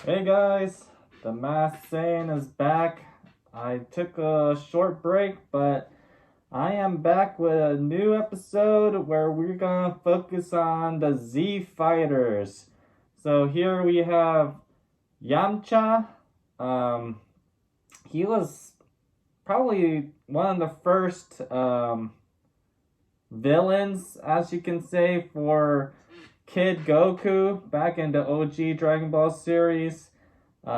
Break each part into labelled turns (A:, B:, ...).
A: Hey guys, the Masked Saiyan is back. I took a short break, but I am back with a new episode where we're gonna focus on the Z Fighters. So here we have Yamcha. Um, he was probably one of the first villains, as you can say, for Kid Goku back in the OG Dragon Ball series. He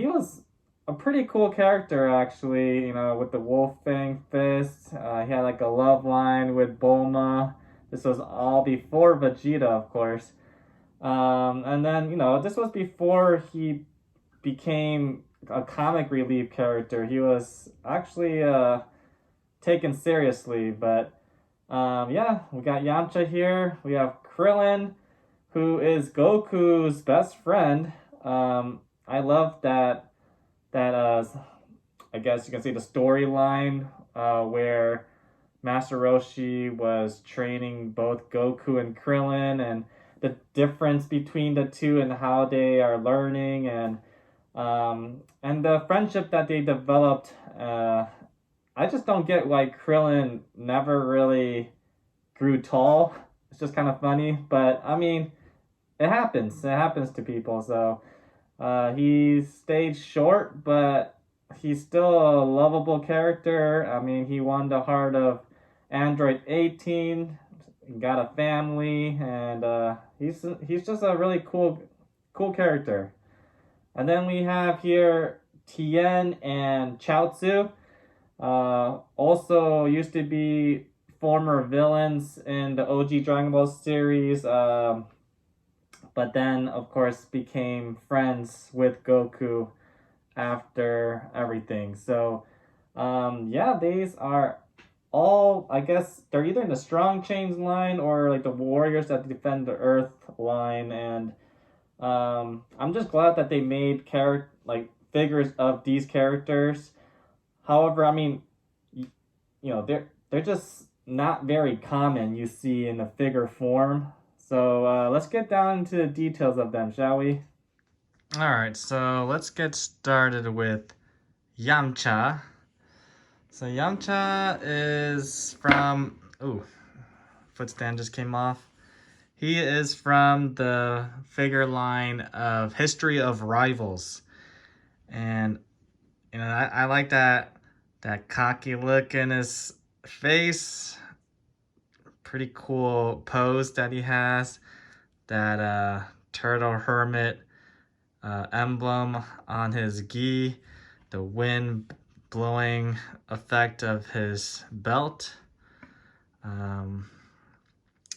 A: was a pretty cool character, actually, with the wolf fang fist. He had like a love line with Bulma. This was all before Vegeta, of course. And then, this was before he became a comic relief character. He was actually taken seriously, but yeah, we got Yamcha here. We have Krillin, who is Goku's best friend. I love that I guess you can see the storyline where Master Roshi was training both Goku and Krillin, and the difference between the two and how they are learning, and the friendship that they developed. I just don't get why Krillin never really grew tall. It's just kind of funny, but I mean, it happens. It happens to people. So he stayed short, but he's still a lovable character. I mean, he won the heart of Android 18. He got a family, and he's just a really cool character. And then we have here Tien and Chiaotzu. Also used to be former villains in the OG Dragon Ball series, but then, of course, became friends with Goku after everything. So, yeah, these are all, I guess, they're either in the Strong Chains line or like the Warriors that defend the Earth line. And I'm just glad that they made figures of these characters. However, I mean, they're just not very common you see in a figure form. So let's get down to the details of them, shall we?
B: Alright, so let's get started with Yamcha. So Yamcha is from... Ooh, footstand just came off. He is from the figure line of History of Rivals. And, I like that cocky look in his face. Pretty cool pose that he has. That turtle hermit emblem on his gi, the wind blowing effect of his belt.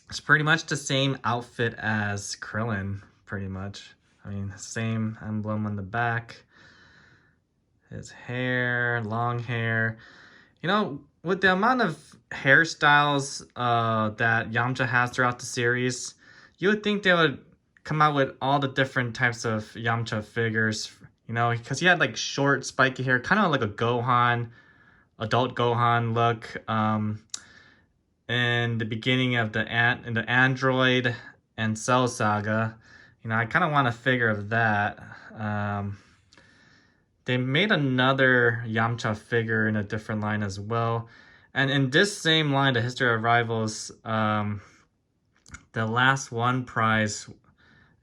B: It's pretty much the same outfit as Krillin, pretty much. I mean, same emblem on the back. His hair, long hair. With the amount of hairstyles that Yamcha has throughout the series, you would think they would come out with all the different types of Yamcha figures, because he had like short, spiky hair, kind of like a adult Gohan look. In the beginning of the Android and Cell Saga, I kind of want a figure of that. They made another Yamcha figure in a different line as well. And in this same line, the History of Rivals, the last one prize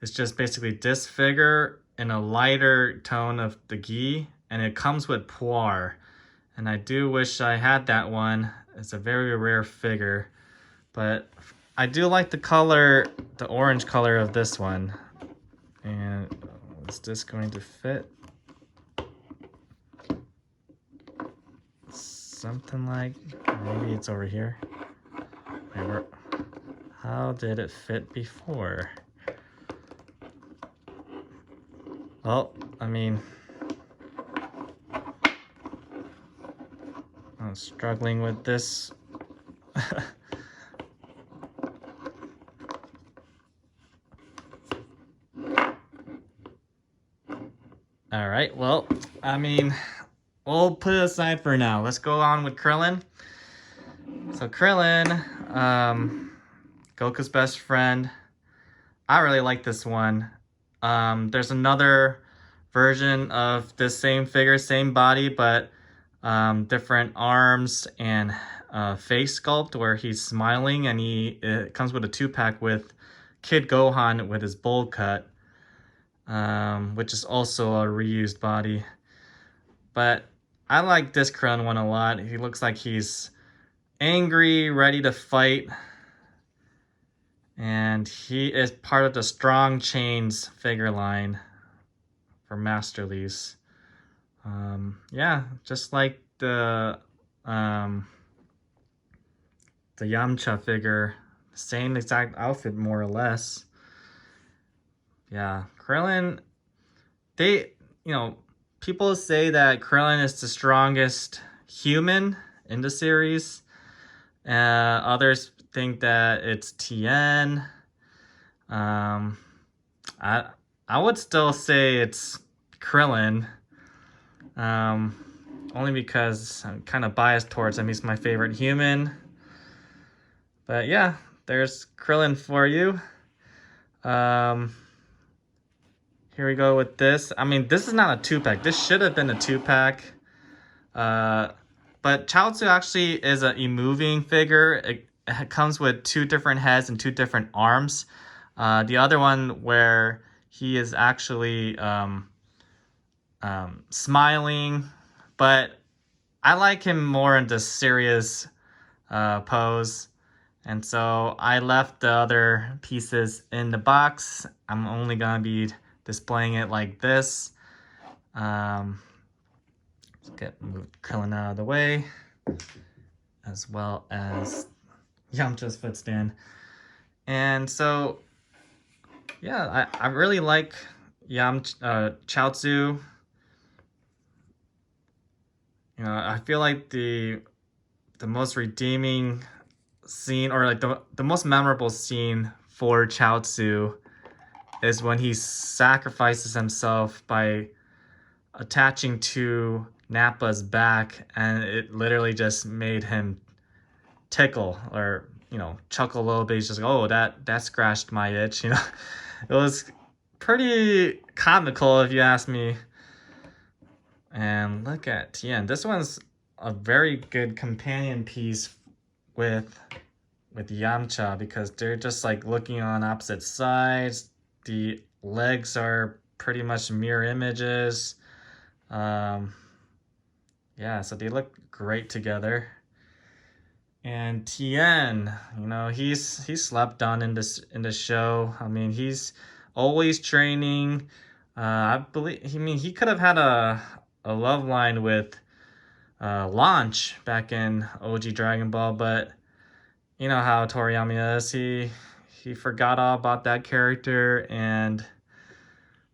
B: is just basically this figure in a lighter tone of the gi, and it comes with Puar. And I do wish I had that one. It's a very rare figure, but I do like the color, the orange color of this one. And is this going to fit? Something like, maybe it's over here. How did it fit before? Well, I mean, I'm struggling with this. All right, well, I mean, we'll put it aside for now. Let's go on with Krillin. So Krillin, Goku's best friend. I really like this one. There's another version of the same figure, same body, but different arms and face sculpt where he's smiling, and it comes with a 2-pack with Kid Gohan with his bowl cut, which is also a reused body. But I like this Krillin one a lot. He looks like he's angry, ready to fight. And he is part of the Strong Chains figure line for Masterlease. Yeah, just like the Yamcha figure, same exact outfit more or less. Yeah, Krillin, people say that Krillin is the strongest human in the series. Others think that it's Tien. I would still say it's Krillin. Only because I'm kind of biased towards him. He's my favorite human. But yeah, there's Krillin for you. Here we go with this. I mean, this is not a 2-pack. This should have been a 2-pack. But Chiaotzu actually is a moving figure. It comes with 2 different heads and 2 different arms. The other one where he is actually smiling, but I like him more in the serious pose. And so I left the other pieces in the box. I'm only gonna be displaying it like this. Let's move Krillin out of the way, as well as Yamcha's footstand. And so, yeah, I really like Chiaotzu. You know, I feel like the most redeeming scene, or like the most memorable scene for Chiaotzu is when he sacrifices himself by attaching to Nappa's back, and it literally just made him tickle, or chuckle a little bit. He's just like, oh, that scratched my itch. It was pretty comical if you ask me. And look at Tien. This one's a very good companion piece with Yamcha, because they're just like looking on opposite sides. The legs are pretty much mirror images. Yeah, so they look great together. And Tien, he's slept on in the show. I mean, he's always training. I believe he could have had a love line with Launch back in OG Dragon Ball, but you know how Toriyama is. He forgot all about that character, and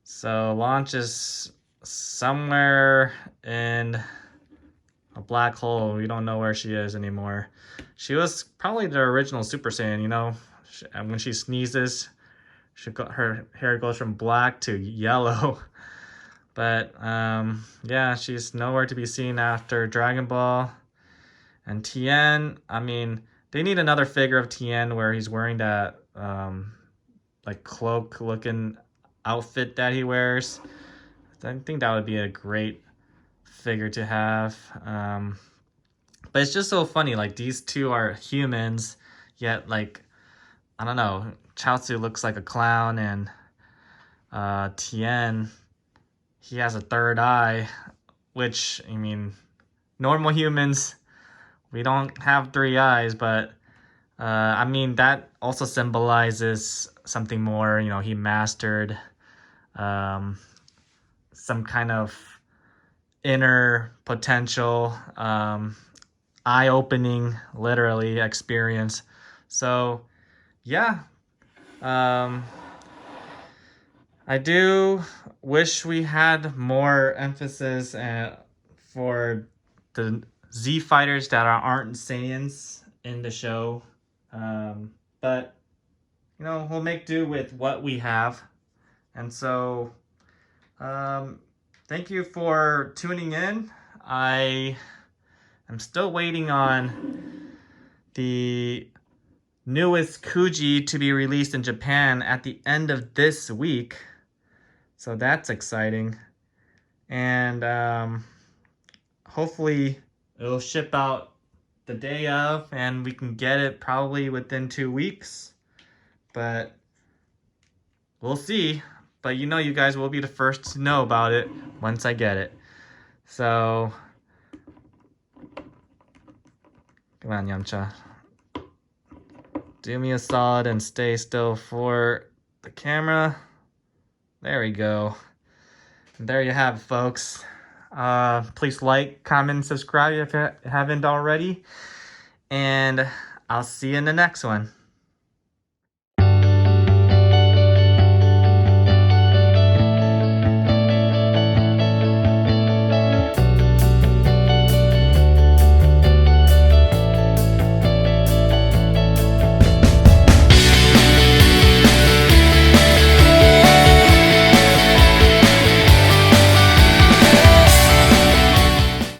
B: so Launch is somewhere in a black hole. We don't know where she is anymore. She was probably the original Super Saiyan. When she sneezes, her hair goes from black to yellow. But yeah, she's nowhere to be seen after Dragon Ball. And Tien, I mean, they need another figure of Tien where he's wearing that like cloak looking outfit that he wears. I think that would be a great figure to have. But it's just so funny, like these two are humans, yet like, I don't know, Chiaotzu looks like a clown, and Tien, he has a third eye, which, I mean, normal humans, we don't have 3 eyes, but I mean, that also symbolizes something more. He mastered some kind of inner potential, eye-opening, literally, experience. So, yeah. I do wish we had more emphasis for the Z fighters that aren't Saiyans in the show. But, we'll make do with what we have. And so, thank you for tuning in. I am still waiting on the newest Kuji to be released in Japan at the end of this week. So that's exciting. And hopefully it'll ship out the day of, and we can get it probably within 2 weeks. But we'll see. But you know, you guys will be the first to know about it once I get it. So, come on, Yamcha. Do me a solid and stay still for the camera. There we go. And there you have it, folks. Please like, comment, and subscribe if you haven't already. And I'll see you in the next one.